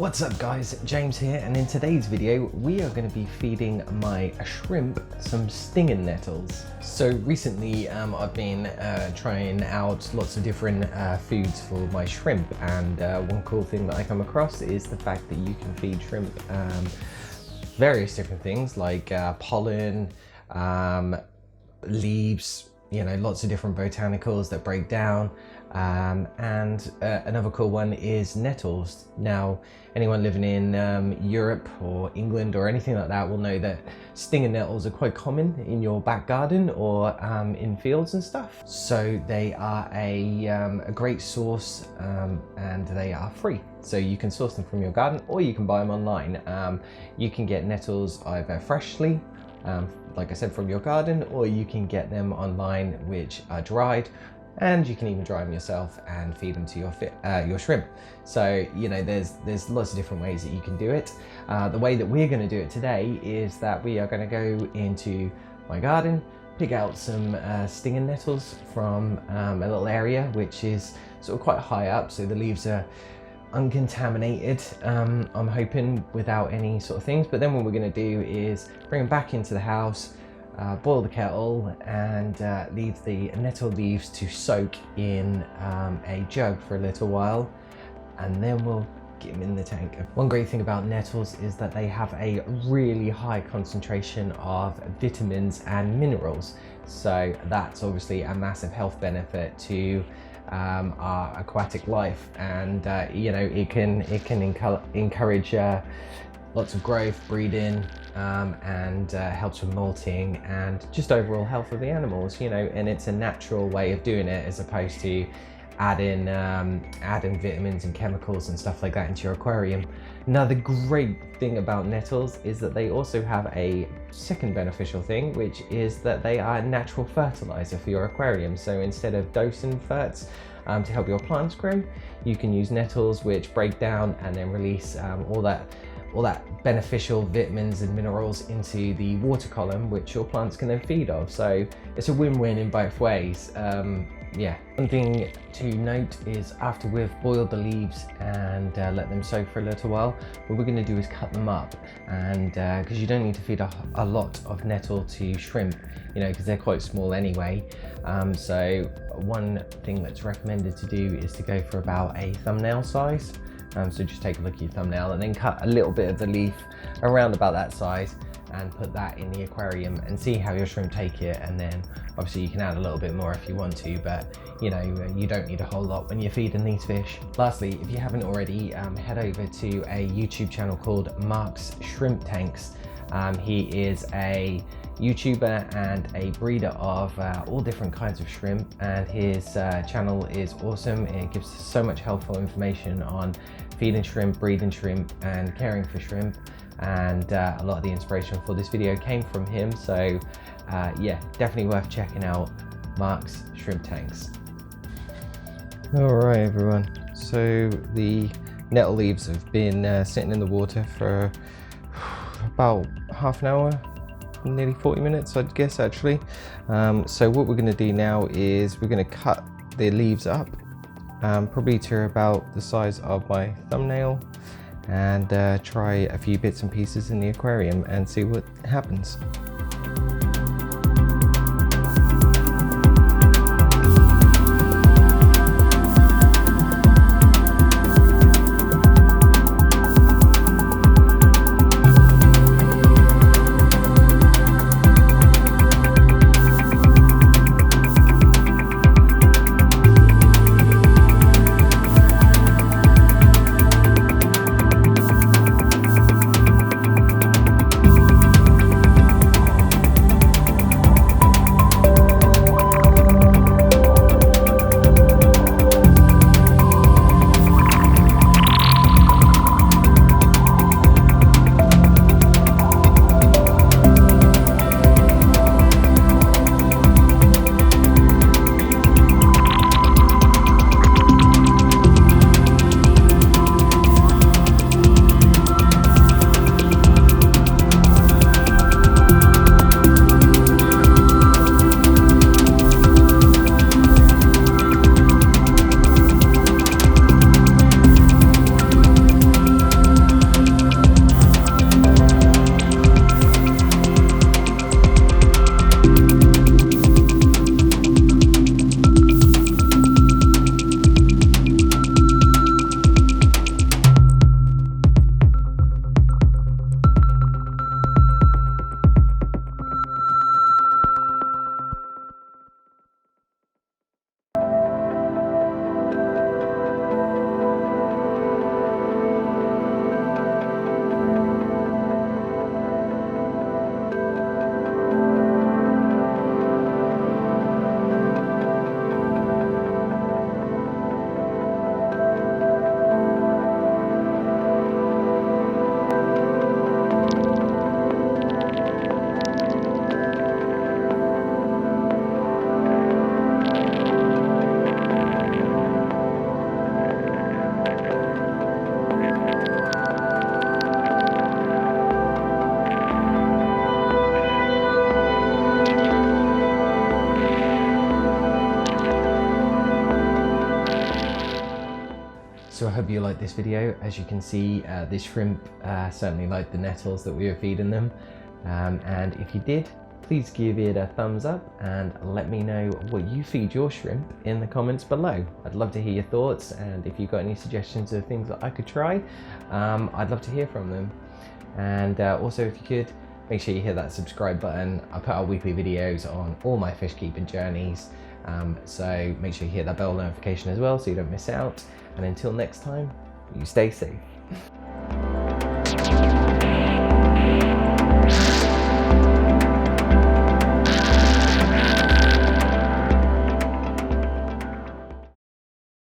What's up guys, James here, and in today's video we are going to be feeding my shrimp some stinging nettles. So recently I've been trying out lots of different foods for my shrimp, and one cool thing that I come across is the fact that you can feed shrimp various different things like pollen, leaves, you know, lots of different botanicals that break down. And another cool one is nettles. Now, anyone living in Europe or England or anything like that will know that stinging nettles are quite common in your back garden or in fields and stuff. So they are a great source, and they are free. So you can source them from your garden or you can buy them online. You can get nettles either freshly, like I said, from your garden, or you can get them online which are dried, and you can even dry them yourself and feed them to your shrimp. So, you know, there's lots of different ways that you can do it. The way that we're going to do it today is that we are going to go into my garden, pick out some stinging nettles from a little area which is sort of quite high up, so the leaves are uncontaminated, I'm hoping, without any sort of things. But then what we're going to do is bring them back into the house, boil the kettle, and leave the nettle leaves to soak in a jug for a little while, and then we'll get them in the tank. One great thing about nettles is that they have a really high concentration of vitamins and minerals, so that's obviously a massive health benefit to our aquatic life, and you know, it can encourage lots of growth, breeding, and helps with molting and just overall health of the animals, you know, and it's a natural way of doing it as opposed to adding vitamins and chemicals and stuff like that into your aquarium. Now, the great thing about nettles is that they also have a second beneficial thing, which is that they are natural fertilizer for your aquarium. So instead of dosing ferts to help your plants grow, you can use nettles which break down and then release all that beneficial vitamins and minerals into the water column, which your plants can then feed off. So it's a win-win in both ways. Yeah. One thing to note is after we've boiled the leaves and let them soak for a little while, what we're going to do is cut them up, and because you don't need to feed a lot of nettle to shrimp, you know, because they're quite small anyway. So one thing that's recommended to do is to go for about a thumbnail size. So just take a look at your thumbnail and then cut a little bit of the leaf around about that size and put that in the aquarium and see how your shrimp take it. And then obviously you can add a little bit more if you want to, but you know, you don't need a whole lot when you're feeding these fish. Lastly, if you haven't already, head over to a YouTube channel called Mark's Shrimp Tanks. He is a YouTuber and a breeder of all different kinds of shrimp, and his channel is awesome. It gives so much helpful information on feeding shrimp, breeding shrimp, and caring for shrimp, and a lot of the inspiration for this video came from him. So yeah, definitely worth checking out Mark's Shrimp Tanks. Alright everyone, so the nettle leaves have been sitting in the water for about half an hour, nearly 40 minutes I'd guess actually. So what we're going to do now is we're going to cut the leaves up, probably to about the size of my thumbnail, and try a few bits and pieces in the aquarium and see what happens. hope you liked this video. As you can see, this shrimp certainly liked the nettles that we were feeding them. And if you did, please give it a thumbs up and let me know what you feed your shrimp in the comments below. I'd love to hear your thoughts, and if you've got any suggestions of things that I could try, I'd love to hear from them. And also, if you could, make sure you hit that subscribe button. I put out weekly videos on all my fish keeping journeys, so make sure you hit that bell notification as well so you don't miss out. And until next time, you stay safe.